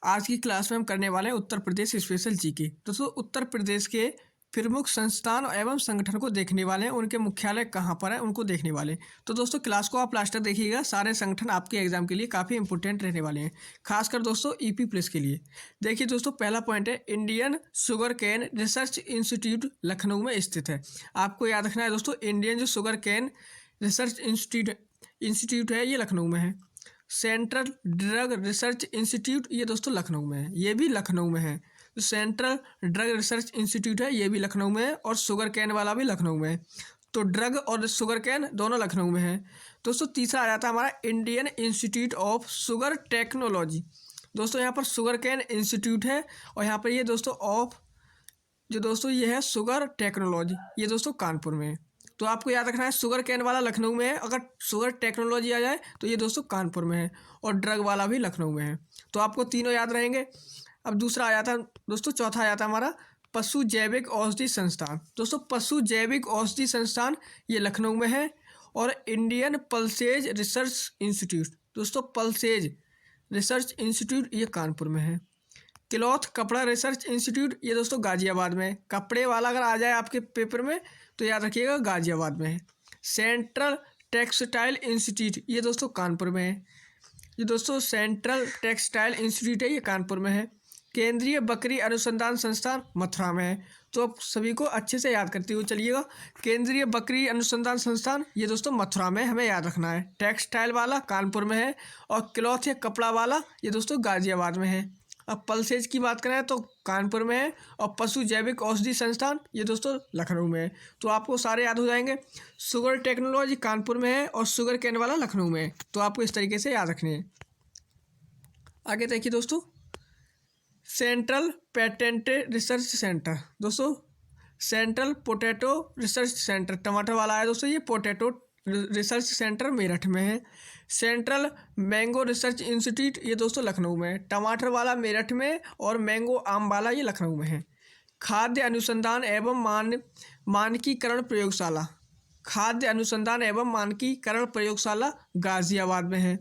आज की क्लास में हम करने वाले हैं उत्तर प्रदेश स्पेशल जीके। दोस्तों उत्तर प्रदेश के प्रमुख संस्थान एवं संगठन को देखने वाले हैं, उनके मुख्यालय कहाँ पर है उनको देखने वाले हैं। तो दोस्तों क्लास को आप लास्ट तक देखिएगा, सारे संगठन आपके एग्जाम के लिए काफ़ी इंपॉर्टेंट रहने वाले हैं, खासकर दोस्तों ईपी प्लस के लिए। देखिए दोस्तों, पहला पॉइंट है Indian sugar cane research institute Lucknow में स्थित है। आपको याद रखना है दोस्तों, इंडियन जो शुगर कैन रिसर्च इंस्टीट्यूट है ये लखनऊ में है। सेंट्रल ड्रग रिसर्च इंस्टीट्यूट ये दोस्तों लखनऊ में है, ये भी लखनऊ में है। तो सेंट्रल ड्रग रिसर्च इंस्टीट्यूट है, ये भी लखनऊ में है, और शुगर कैन वाला भी लखनऊ में है। तो ड्रग और शुगर कैन दोनों लखनऊ में है। दोस्तों तीसरा आ जाता है हमारा Indian institute of sugar technology. दोस्तों यहाँ पर शुगर कैन इंस्टीट्यूट है, और यहाँ पर ये दोस्तों जो दोस्तों ये है शुगर टेक्नोलॉजी, ये दोस्तों कानपुर में है। तो आपको याद रखना है, शुगर कैन वाला लखनऊ में है, अगर शुगर टेक्नोलॉजी आ जाए तो ये दोस्तों कानपुर में है, और ड्रग वाला भी लखनऊ में है। तो आपको तीनों याद रहेंगे। अब दूसरा आ जाता है दोस्तों, चौथा आ जाता है हमारा पशु जैविक औषधि संस्थान। दोस्तों पशु जैविक औषधि संस्थान ये लखनऊ में है, और इंडियन पल्सेज रिसर्च इंस्टीट्यूट, दोस्तों पल्सेज रिसर्च इंस्टीट्यूट ये कानपुर में है। क्लॉथ कपड़ा रिसर्च इंस्टीट्यूट ये दोस्तों गाजियाबाद में है। कपड़े वाला अगर आ जाए आपके पेपर में तो याद रखिएगा गाजियाबाद में है। सेंट्रल टेक्सटाइल इंस्टीट्यूट ये दोस्तों कानपुर में है। ये दोस्तों सेंट्रल टेक्सटाइल इंस्टीट्यूट है, ये कानपुर में है। केंद्रीय बकरी अनुसंधान संस्थान मथुरा में है। तो आप सभी को अच्छे से याद करते हुए चलिएगा, केंद्रीय बकरी अनुसंधान संस्थान ये दोस्तों मथुरा में हमें याद रखना है। टेक्सटाइल वाला कानपुर में है, और क्लॉथ या कपड़ा वाला ये दोस्तों गाजियाबाद में है। अब पल्सेज की बात करें तो कानपुर में है, और पशु जैविक औषधि संस्थान ये दोस्तों लखनऊ में है। तो आपको सारे याद हो जाएंगे। शुगर टेक्नोलॉजी कानपुर में है, और शुगर कैन वाला लखनऊ में है। तो आपको इस तरीके से याद रखने हैं। आगे देखिए दोस्तों, सेंट्रल पेटेंट रिसर्च सेंटर। दोस्तों सेंट्रल पोटैटो रिसर्च सेंटर टमाटर वाला है दोस्तों, ये पोटैटो रिसर्च सेंटर मेरठ में है। सेंट्रल मैंगो रिसर्च इंस्टीट्यूट ये दोस्तों लखनऊ में है। टमाटर वाला मेरठ में, और मैंगो आम वाला ये लखनऊ में है। खाद्य अनुसंधान एवं मानकीकरण प्रयोगशाला, खाद्य अनुसंधान एवं मानकीकरण प्रयोगशाला गाजियाबाद में है।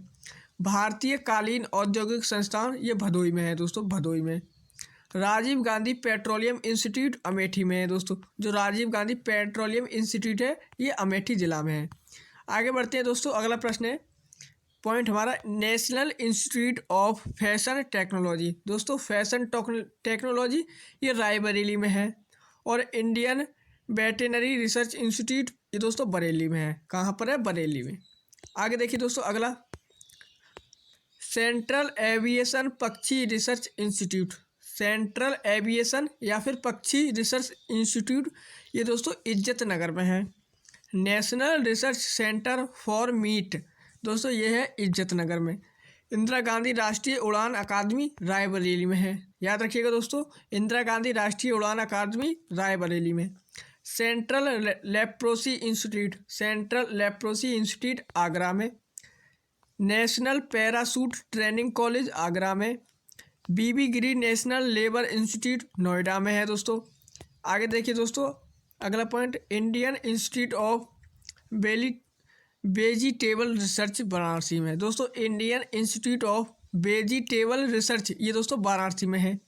भारतीय कालीन औद्योगिक संस्थान ये भदोई में है दोस्तों, भदोई में। राजीव गांधी पेट्रोलियम इंस्टीट्यूट अमेठी में है दोस्तों, जो राजीव गांधी पेट्रोलियम इंस्टीट्यूट है ये अमेठी ज़िला में है। आगे बढ़ते हैं दोस्तों, अगला प्रश्न है पॉइंट हमारा national institute of fashion technology. दोस्तों फैशन टेक्नोलॉजी ये रायबरेली में है, और इंडियन वेटेनरी रिसर्च इंस्टीट्यूट ये दोस्तों बरेली में है। कहाँ पर है? बरेली में। आगे देखिए दोस्तों, अगला सेंट्रल एविएशन पक्षी रिसर्च इंस्टीट्यूट, सेंट्रल एविएशन या फिर पक्षी रिसर्च इंस्टीट्यूट ये दोस्तों इज्जत नगर में है। National research centre for meet दोस्तों ये है इज्जत नगर में। इंदिरा गांधी राष्ट्रीय उड़ान अकादमी रायबरेली में है। याद रखिएगा दोस्तों, इंदिरा गांधी राष्ट्रीय उड़ान अकादमी रायबरेली में। Central leprosy institute, central leprosy institute Agra में। National parachute training college Agra में। VV Giri national labour institute Noida में है दोस्तों। आगे देखिए दोस्तों, अगला point Indian institute of vegetable research Varanasi में है दोस्तों। Indian institute of vegetable research ये दोस्तों वाराणसी में है।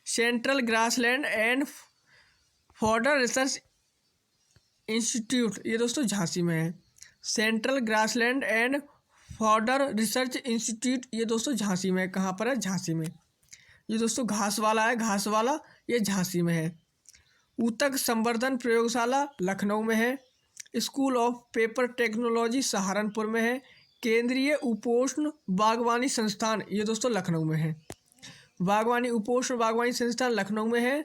Central grassland and fodder research institute ये दोस्तों झांसी में है। Central grassland and fodder research institute ये दोस्तों झांसी में है। कहाँ पर है? झांसी में। ये दोस्तों घास वाला है, घास वाला ये झांसी में है। ऊतक संवर्धन प्रयोगशाला लखनऊ में है। School of paper technology Saharanpur में है। केंद्रीय उपोष्ण बागवानी संस्थान ये दोस्तों लखनऊ में है। बागवानी उपोष्ण बागवानी संस्थान लखनऊ में है,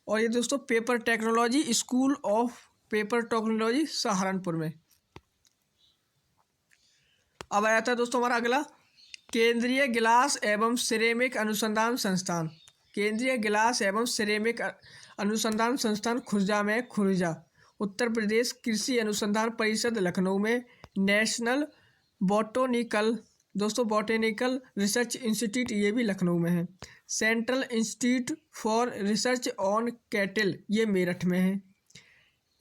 और ये दोस्तों paper technology school of paper technology Saharanpur में। अब आया था दोस्तों हमारा अगला केंद्रीय गिलास एवं सिरेमिक अनुसंधान संस्थान। केंद्रीय गिलास एवं सिरेमिक अनुसंधान संस्थान खुर्जा में, खुर्जा उत्तर प्रदेश। कृषि अनुसंधान परिषद लखनऊ में। नेशनल बॉटोनिकल दोस्तों बॉटेनिकल रिसर्च इंस्टीट्यूट ये भी लखनऊ में है। Central institute for research on cattle ये मेरठ में है।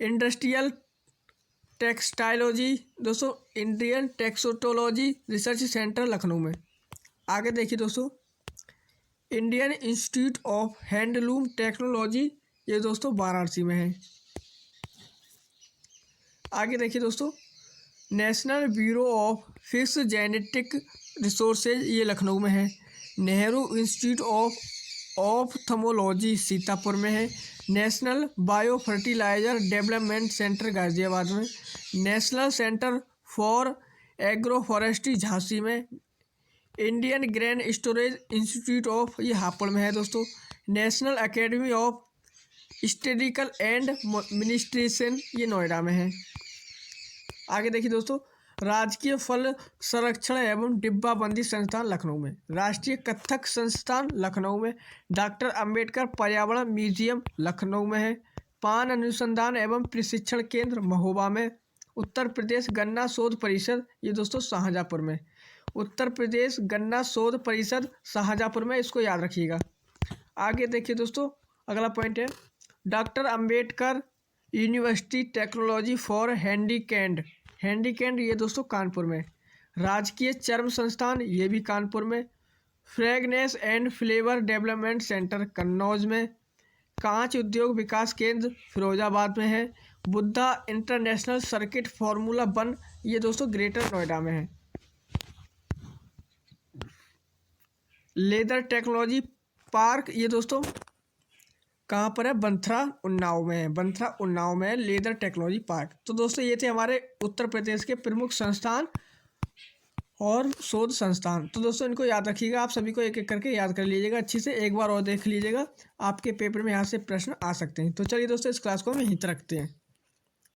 इंडस्ट्रियल टेक्सटाइलॉजी दोस्तों Indian toxicology research centre Lucknow में। आगे देखिए दोस्तों, Indian institute of handloom technology, ये दोस्तों वाराणसी में है। आगे देखिए दोस्तों, national bureau of fish genetic resources, ये लखनऊ में है। Nehru institute of ophthalmology Sitapur में है। National bio fertiliser development centre Ghaziabad में। National centre for agro forestry Jhansi में। Indian grain storage institute of, ये हापुड़ में है दोस्तों। National academy of statical and administration, ये नोएडा में है। आगे देखिए दोस्तों, राजकीय फल संरक्षण एवं डिब्बाबंदी संस्थान लखनऊ में। राष्ट्रीय कत्थक संस्थान लखनऊ में। डॉक्टर अंबेडकर पर्यावरण म्यूजियम लखनऊ में है। पान अनुसंधान एवं प्रशिक्षण केंद्र महोबा में। उत्तर प्रदेश गन्ना शोध परिषद, ये दोस्तों शाहजहाँपुर में। उत्तर प्रदेश गन्ना शोध परिषद शाहजहाँपुर में, इसको याद रखिएगा। आगे देखिए दोस्तों, अगला पॉइंट है doctor Ambedkar university technology for handicapped, ये दोस्तों कानपुर में। राजकीय चर्म संस्थान, ये भी कानपुर में। Fragrance and flavour development centre Kannauj में। कांच उद्योग विकास केंद्र फिरोजाबाद में है। बुद्धा इंटरनेशनल सर्किट फार्मूला 1, ये दोस्तों ग्रेटर नोएडा में है। लेदर टेक्नोलॉजी पार्क, ये दोस्तों कहाँ पर है, बंथरा उन्नाव में है। बंथरा उन्नाव में है लेदर टेक्नोलॉजी पार्क। तो दोस्तों ये थे हमारे उत्तर प्रदेश के प्रमुख संस्थान और शोध संस्थान। तो दोस्तों इनको याद रखिएगा, आप सभी को एक एक करके याद कर लीजिएगा अच्छी से, एक बार और देख लीजिएगा, आपके पेपर में यहाँ से प्रश्न आ सकते हैं। तो चलिए दोस्तों, इस क्लास को हम यहीं तक रखते हैं।